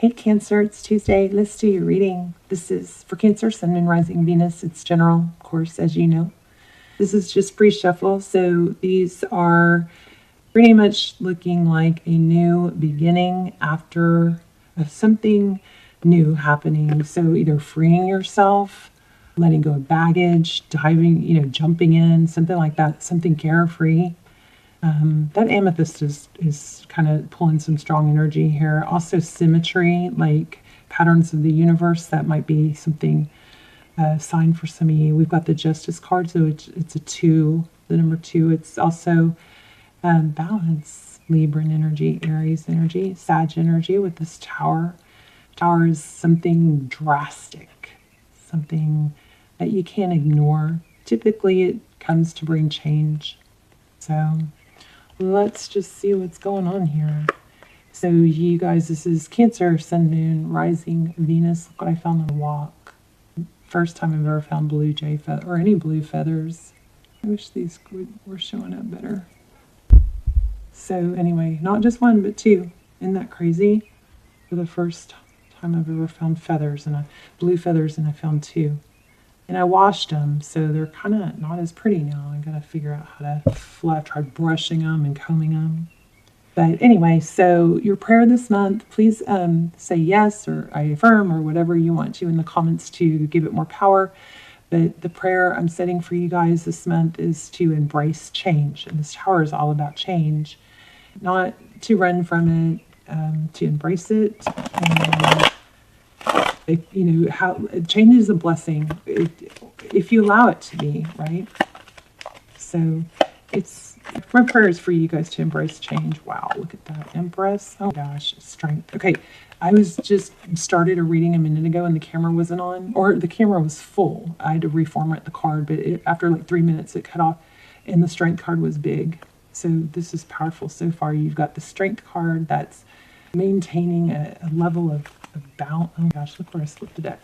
Hey Cancer, it's Tuesday. Let's do your reading. This is for Cancer, Sun, Moon, Rising, Venus. It's general, of course, as you know. This is just pre-shuffle, so these are pretty much looking like a new beginning after something new happening. So either freeing yourself, letting go of baggage, diving, jumping in, something like that, something carefree. That amethyst is kind of pulling some strong energy here. Also symmetry, like patterns of the universe. That might be something, sign for some of you. We've got the Justice card, so it's a 2, the number 2. It's also balance, Libran energy, Aries energy, Sag energy with this Tower. Tower is something drastic, something that you can't ignore. Typically it comes to bring change. So let's just see what's going on here. So you guys, this is Cancer, Sun, Moon, Rising, Venus. Look what I found on the walk. First time I've ever found blue jay feather or any blue feathers. I wish these were showing up better. So anyway, not just 1, but 2. Isn't that crazy? For the first time I've ever found feathers, and blue feathers, and I found 2. And I washed them, so they're kind of not as pretty now. I gotta figure out how to I've tried brushing them and combing them. But anyway, so your prayer this month, please say yes, or I affirm, or whatever you want to in the comments to give it more power. But the prayer I'm setting for you guys this month is to embrace change. And this Tower is all about change, not to run from it, to embrace it. And, how change is a blessing if you allow it to be, right? So my prayer is for you guys to embrace change. Wow, look at that Empress. Oh gosh, strength. Okay, I was just started a reading a minute ago and the camera wasn't on, or the camera was full. I had to reformat the card, but after like 3 minutes it cut off, and the strength card was big. So this is powerful so far. You've got the strength card that's maintaining a level of balance. Oh gosh, look where I slipped the deck.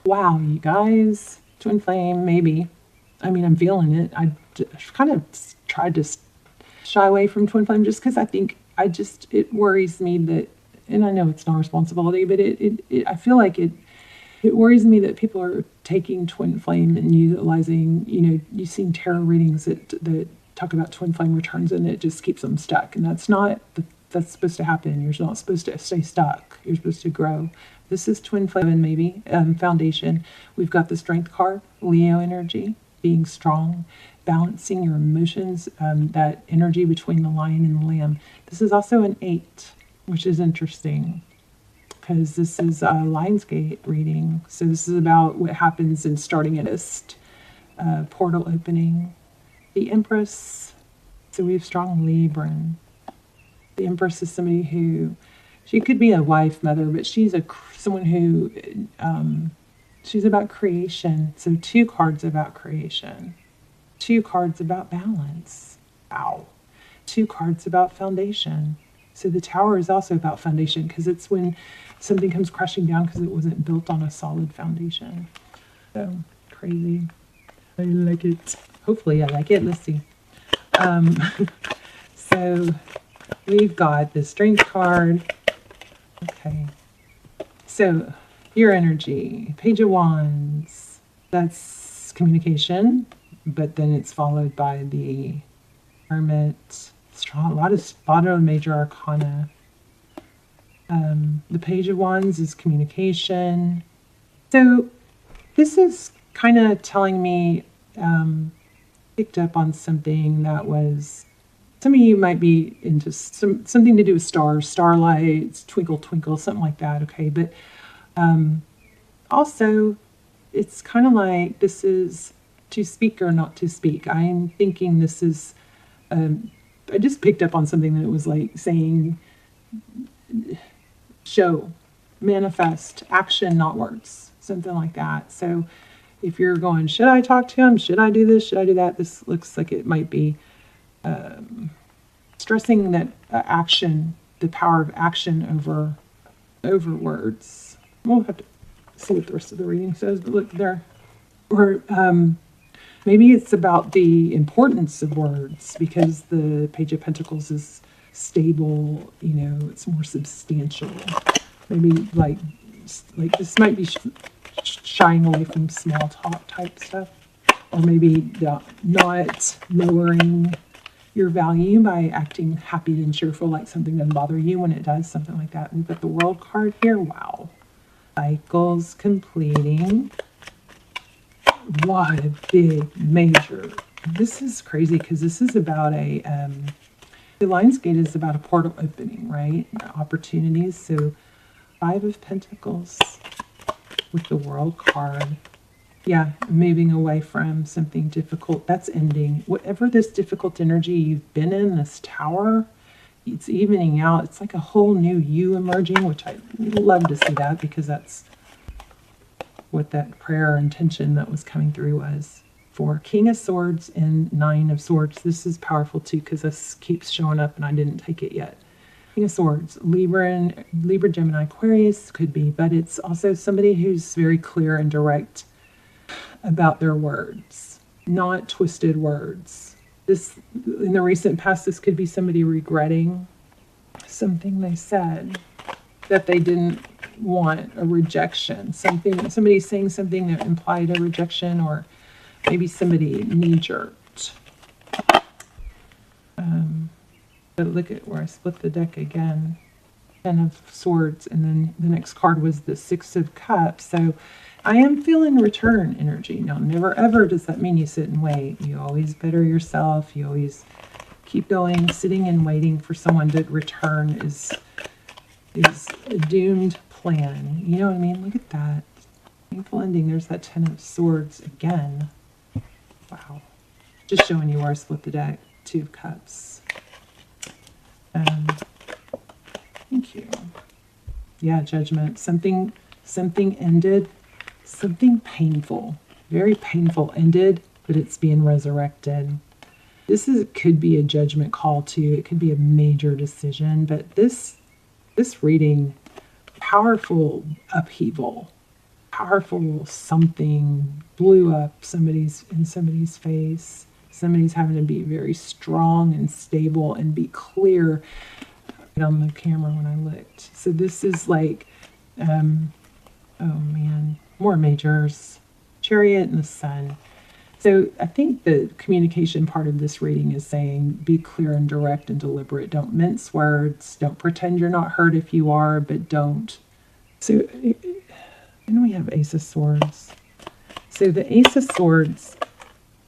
Wow, you guys. Twin flame, maybe. I mean, I'm feeling it. I kind of tried to shy away from twin flame just because I think it worries me that, and I know it's not responsibility, but I feel like it worries me that people are taking twin flame and utilizing, you've seen tarot readings that talk about twin flame returns and it just keeps them stuck. And that's supposed to happen. You're not supposed to stay stuck. You're supposed to grow. This is twin flame and maybe foundation. We've got the strength card, Leo energy, being strong, balancing your emotions, that energy between the lion and the lamb. This is also an 8, which is interesting because this is a Lionsgate reading. So this is about what happens in starting a portal opening. The Empress, so we have strong Libran. The Empress is somebody who, she could be a wife, mother, but she's someone who, she's about creation. So 2 cards about creation. 2 cards about balance. Wow. 2 cards about foundation. So the Tower is also about foundation because it's when something comes crashing down because it wasn't built on a solid foundation. So crazy. I like it. Hopefully I like it. Let's see. So we've got the strength card. Okay. So your energy, Page of Wands. That's communication, but then it's followed by the Hermit. A lot of spotted major arcana. The Page of Wands is communication. So this is kind of telling me, picked up on something that was, some of you might be into something to do with stars, starlights, twinkle, twinkle, something like that. Okay. But also it's kind of like this is to speak or not to speak. I'm thinking this is, I just picked up on something that was like saying, show, manifest, action, not words, something like that. So if you're going, should I talk to him? Should I do this? Should I do that? This looks like it might be stressing that action, the power of action over words. We'll have to see what the rest of the reading says, but look there. Or maybe it's about the importance of words, because the Page of Pentacles is stable, it's more substantial. Maybe like this might be shying away from small talk type stuff, or maybe not lowering your value by acting happy and cheerful, like something doesn't bother you when it does, something like that. We've got the World card here. Wow. Cycles completing. A lot of big, major. This is crazy because this is about the Lionsgate is about a portal opening, right? Opportunities. So 5 of Pentacles with the World card. Yeah, moving away from something difficult. That's ending. Whatever this difficult energy you've been in, this tower, it's evening out. It's like a whole new you emerging, which I love to see that, because that's what that prayer intention that was coming through was for. King of Swords and 9 of Swords. This is powerful too, because this keeps showing up and I didn't take it yet. King of Swords, Libra, Gemini, Aquarius could be, but it's also somebody who's very clear and direct about their words, not twisted words. This, in the recent past, this could be somebody regretting something they said, that they didn't want, a rejection, somebody saying something that implied a rejection, or maybe somebody knee-jerked. But look at where I split the deck again. 10 of Swords, and then the next card was the 6 of Cups. So I am feeling return energy. Now, never ever does that mean you sit and wait. You always better yourself. You always keep going. Sitting and waiting for someone to return is a doomed plan. You know what I mean? Look at that. Painful ending. There's that 10 of Swords again. Wow. Just showing you where I split the deck. 2 of Cups. Thank you. Yeah, Judgment. Something ended. Something painful. Very painful ended, but it's being resurrected. Could be a judgment call too. It could be a major decision, but this reading, powerful upheaval, powerful something blew up in somebody's face. Somebody's having to be very strong and stable and be clear on the camera when I looked. So this is like, oh man, more majors, Chariot and the Sun. So I think the communication part of this reading is saying, be clear and direct and deliberate. Don't mince words. Don't pretend you're not hurt if you are, but don't. So, and we have Ace of Swords. So the Ace of Swords,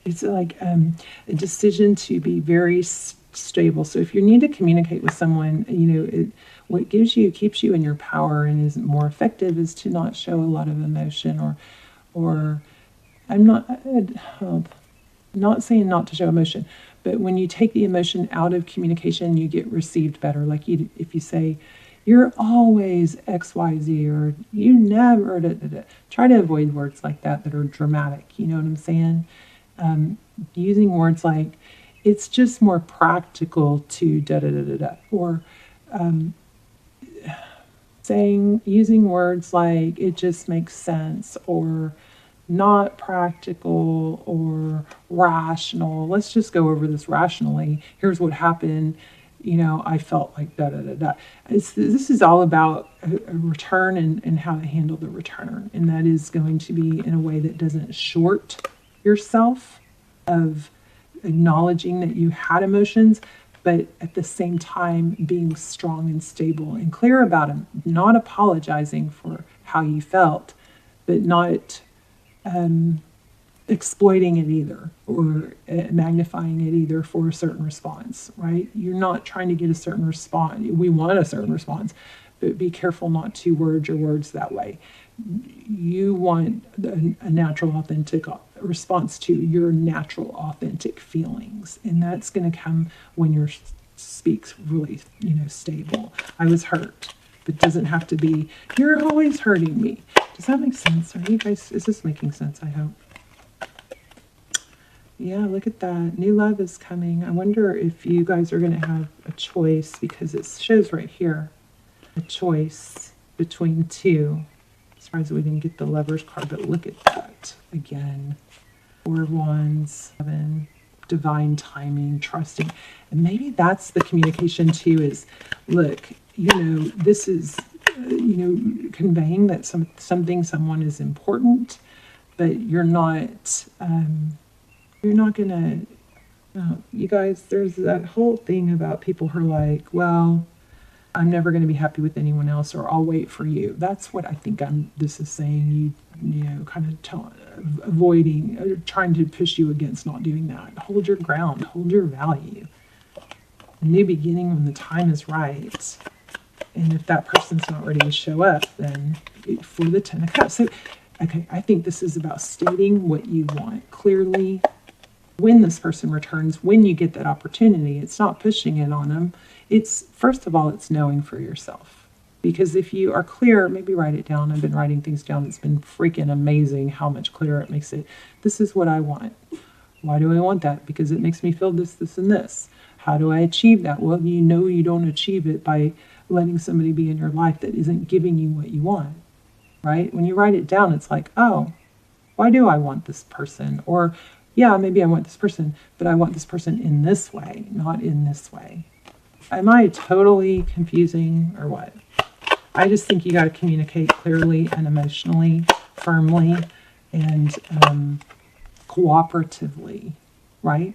it's like a decision to be very stable. So if you need to communicate with someone, what keeps you in your power and is more effective is to not show a lot of emotion, or I'm not saying not to show emotion, but when you take the emotion out of communication, you get received better. Like if you say, you're always XYZ, or you never, try to avoid words like that are dramatic. You know what I'm saying? Using words like, it's just more practical to or using words like, it just makes sense, or not practical, or rational. Let's just go over this rationally. Here's what happened. I felt like This is all about a return and how to handle the return. And that is going to be in a way that doesn't short yourself of acknowledging that you had emotions, but at the same time being strong and stable and clear about them, not apologizing for how you felt, but not exploiting it either, or magnifying it either for a certain response, right? You're not trying to get a certain response. We want a certain response, but be careful not to word your words that way. You want a natural, authentic response to your natural, authentic feelings. And that's going to come when your speak's really, stable. I was hurt, but it doesn't have to be, you're always hurting me. Does that make sense? Is this making sense? I hope. Yeah, look at that. New love is coming. I wonder if you guys are going to have a choice, because it shows right here, a choice between two. As far as we didn't get the Lovers card, but look at that again. 4 of Wands, 7, divine timing, trusting. And maybe that's the communication too, is, look, this is, conveying that someone is important, but you're not going to, you guys, there's that whole thing about people who are like, well, I'm never going to be happy with anyone else, or I'll wait for you. That's what I think this is saying. Kind of avoiding, or trying to push you against not doing that. Hold your ground, hold your value. A new beginning when the time is right. And if that person's not ready to show up, then for the 10 of Cups. So, okay, I think this is about stating what you want clearly. When this person returns, when you get that opportunity, it's not pushing it on them. It's, first of all, it's knowing for yourself. Because if you are clear, maybe write it down. I've been writing things down. It's been freaking amazing how much clearer it makes it. This is what I want. Why do I want that? Because it makes me feel this, this, and this. How do I achieve that? Well, you don't achieve it by letting somebody be in your life that isn't giving you what you want, right? When you write it down, it's like, oh, why do I want this person? Or, yeah, maybe I want this person, but I want this person in this way, not in this way. Am I totally confusing or what? I just think you got to communicate clearly and emotionally, firmly, and cooperatively, right?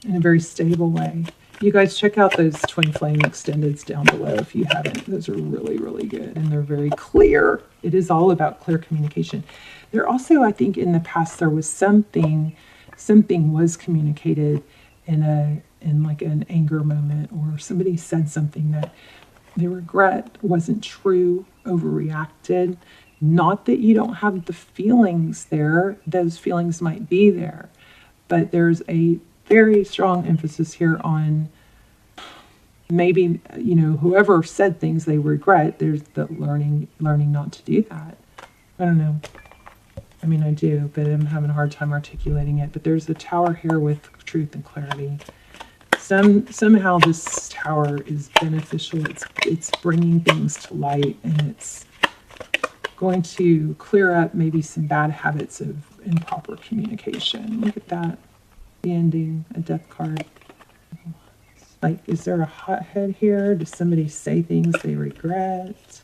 In a very stable way. You guys check out those Twin Flame Extendeds down below if you haven't. Those are really, really good, and they're very clear. It is all about clear communication. There also, I think in the past, there was something was communicated in like an anger moment, or somebody said something that they regret wasn't true, overreacted. Not that you don't have the feelings there. Those feelings might be there, but there's a very strong emphasis here on maybe, whoever said things they regret, there's the learning not to do that. I don't know. I mean, I do, but I'm having a hard time articulating it. But there's a tower here with truth and clarity. Somehow this tower is beneficial. It's bringing things to light, and it's going to clear up maybe some bad habits of improper communication. Look at that. The ending, a death card. Like, is there a hothead here? Does somebody say things they regret?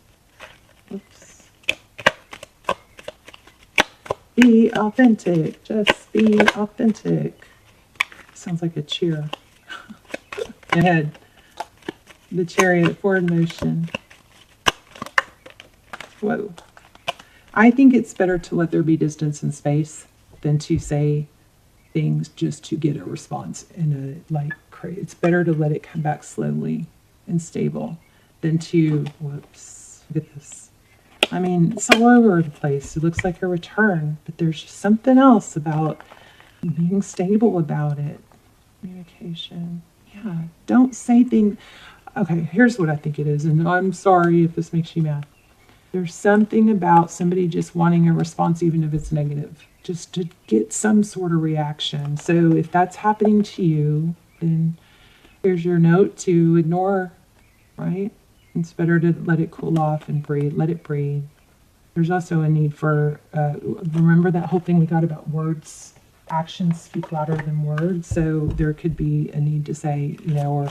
Oops. Be authentic. Just be authentic. Sounds like a cheer. Ahead. The Chariot, forward motion. Whoa. I think it's better to let there be distance and space than to say things just to get a response in a it's better to let it come back slowly and stable than to, whoops, look at this. I mean, it's all over the place. It looks like a return, but there's just something else about being stable about it. Communication. Yeah, don't say things. Okay, here's what I think it is, and I'm sorry if this makes you mad. There's something about somebody just wanting a response, even if it's negative, just to get some sort of reaction. So if that's happening to you, then here's your note to ignore, right? It's better to let it cool off and breathe. Let it breathe. There's also a need for, remember that whole thing we got about words? Actions speak louder than words. So there could be a need to say, or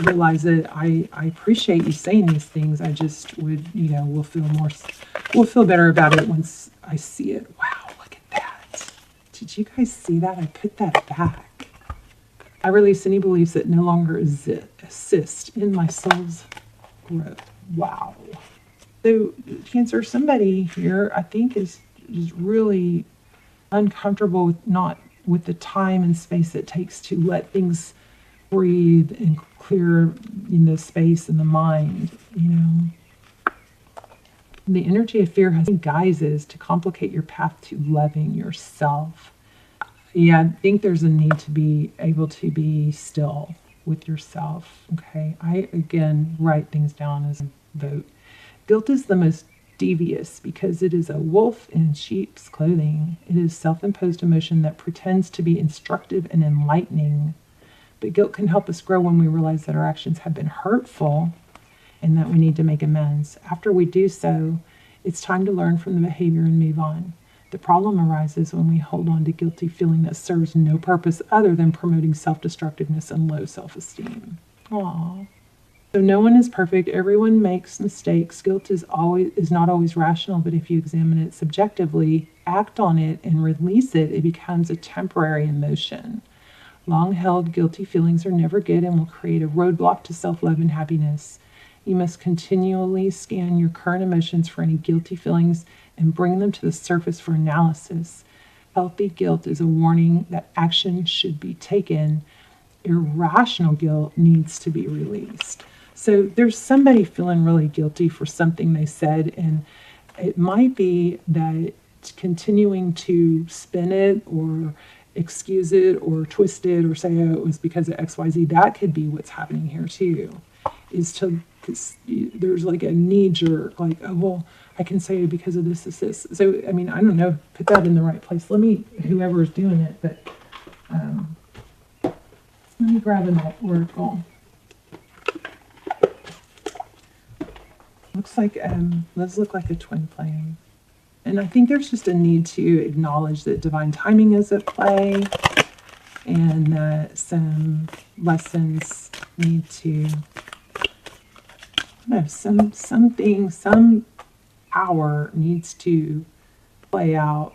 realize that I appreciate you saying these things. I just would, we'll feel better about it once I see it. Wow, look at that. Did you guys see that? I put that back. I release any beliefs that no longer assist in my soul's growth. Wow. So Cancer, somebody here I think is really uncomfortable with the time and space it takes to let things breathe and clear the space in the mind. The energy of fear has guises to complicate your path to loving yourself. Yeah, I think there's a need to be able to be still with yourself. Okay, I again write things down as a vote. Guilt is the most devious because it is a wolf in sheep's clothing. It is self-imposed emotion that pretends to be instructive and enlightening. But guilt can help us grow when we realize that our actions have been hurtful and that we need to make amends. After we do so, it's time to learn from the behavior and move on. The problem arises when we hold on to guilty feeling that serves no purpose other than promoting self-destructiveness and low self-esteem. Aww. So no one is perfect. Everyone makes mistakes. Guilt is not always rational, but if you examine it subjectively, act on it, and release it, it becomes a temporary emotion. Long-held guilty feelings are never good and will create a roadblock to self-love and happiness. You must continually scan your current emotions for any guilty feelings and bring them to the surface for analysis. Healthy guilt is a warning that action should be taken. Irrational guilt needs to be released. So there's somebody feeling really guilty for something they said, and it might be that continuing to spin it or excuse it or twist it or say, oh, it was because of XYZ, that could be what's happening here too. There's like a knee-jerk, like, oh, well, I can say it because of this. So, I mean, I don't know, put that in the right place. Whoever's doing it, but let me grab an oracle. Looks like, those look like a twin flame. And I think there's just a need to acknowledge that divine timing is at play and that some lessons need to, some power needs to play out.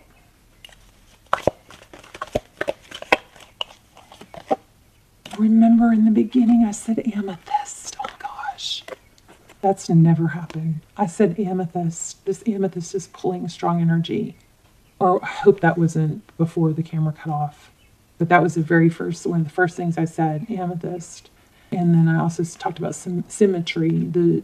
Remember in the beginning I said amethyst. Oh gosh. That's never happened. I said amethyst. This amethyst is pulling strong energy. Or I hope that wasn't before the camera cut off. But that was one of the first things I said, amethyst. And then I also talked about symmetry, the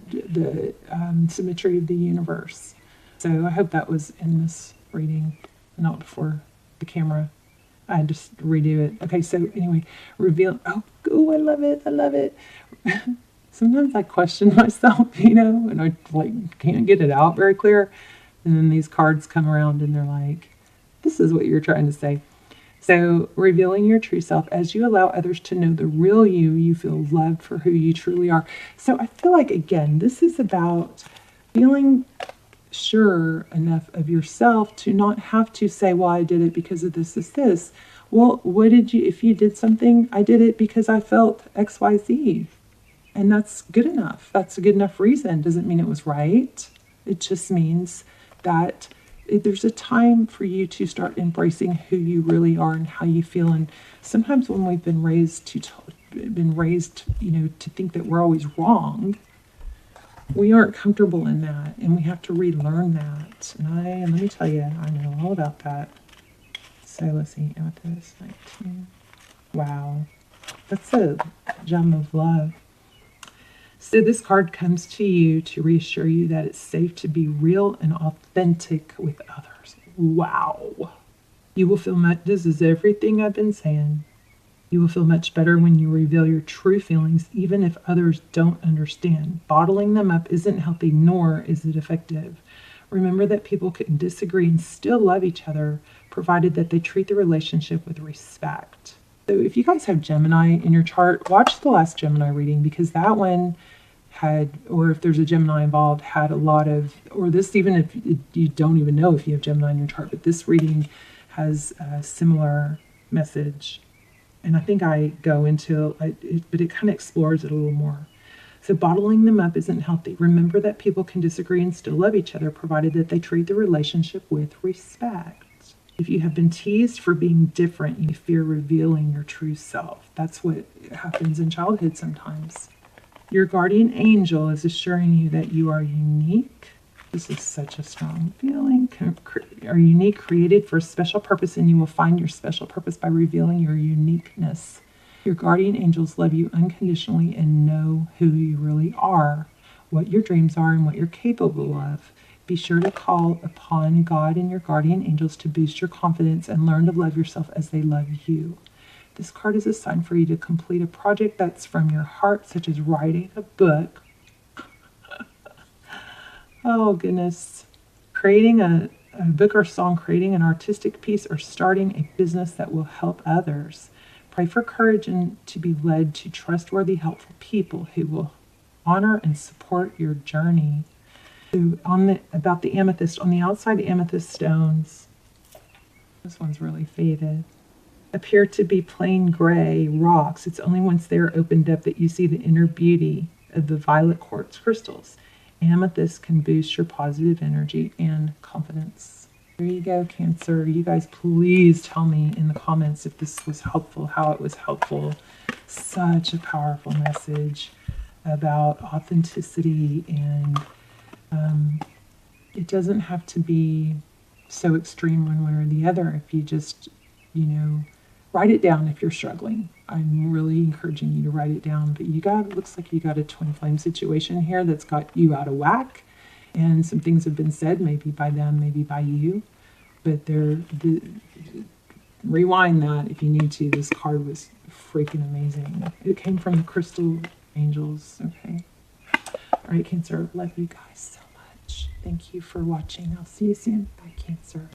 symmetry of the universe. So I hope that was in this reading, not before the camera. I just redo it. Okay, so anyway, reveal. Oh, I love it. I love it. Sometimes I question myself, and I can't get it out very clear. And then these cards come around and they're like, this is what you're trying to say. So revealing your true self, as you allow others to know the real you, you feel loved for who you truly are. So I feel like, again, this is about feeling sure enough of yourself to not have to say, well, I did it because of this. Well, if you did something, I did it because I felt XYZ. And that's good enough. That's a good enough reason. Doesn't mean it was right. It just means that there's a time for you to start embracing who you really are and how you feel. And sometimes when we've been raised to think that we're always wrong, we aren't comfortable in that, and we have to relearn that. And let me tell you, I know all about that. So let's see, amethyst 19. Wow, that's a gem of love. So this card comes to you to reassure you that it's safe to be real and authentic with others. Wow. You will feel this is everything I've been saying. You will feel much better when you reveal your true feelings, even if others don't understand. Bottling them up isn't healthy, nor is it effective. Remember that people can disagree and still love each other, provided that they treat the relationship with respect. So if you guys have Gemini in your chart, watch the last Gemini reading, because that one had, or if there's a Gemini involved, had a lot of, or this, even if you don't even know if you have Gemini in your chart, but this reading has a similar message. And I think I go into it, but it kind of explores it a little more. So bottling them up isn't healthy. Remember that people can disagree and still love each other, provided that they treat the relationship with respect. If you have been teased for being different, you fear revealing your true self. That's what happens in childhood sometimes. Your guardian angel is assuring you that you are unique. This is such a strong feeling. Are unique, created for a special purpose, and you will find your special purpose by revealing your uniqueness. Your guardian angels love you unconditionally and know who you really are, what your dreams are, and what you're capable of. Be sure to call upon God and your guardian angels to boost your confidence and learn to love yourself as they love you. This card is a sign for you to complete a project that's from your heart, such as writing a book. Oh, goodness. Creating a book or song, creating an artistic piece, or starting a business that will help others. Pray for courage and to be led to trustworthy, helpful people who will honor and support your journey. So about the amethyst, on the outside amethyst stones, This one's really faded. Appear to be plain gray rocks. It's only once they're opened up that you see the inner beauty of the violet quartz crystals. Amethyst can boost your positive energy and confidence. There you go, Cancer. You guys please tell me in the comments if this was helpful, how it was helpful. Such a powerful message about authenticity, and it doesn't have to be so extreme one way or the other. If you just, write it down if you're struggling. I'm really encouraging you to write it down. But looks like you got a twin flame situation here that's got you out of whack. And some things have been said, maybe by them, maybe by you. But rewind that if you need to. This card was freaking amazing. It came from the crystal angels. Okay. All right, Cancer. Love you guys so much. Thank you for watching. I'll see you soon. Bye, Cancer.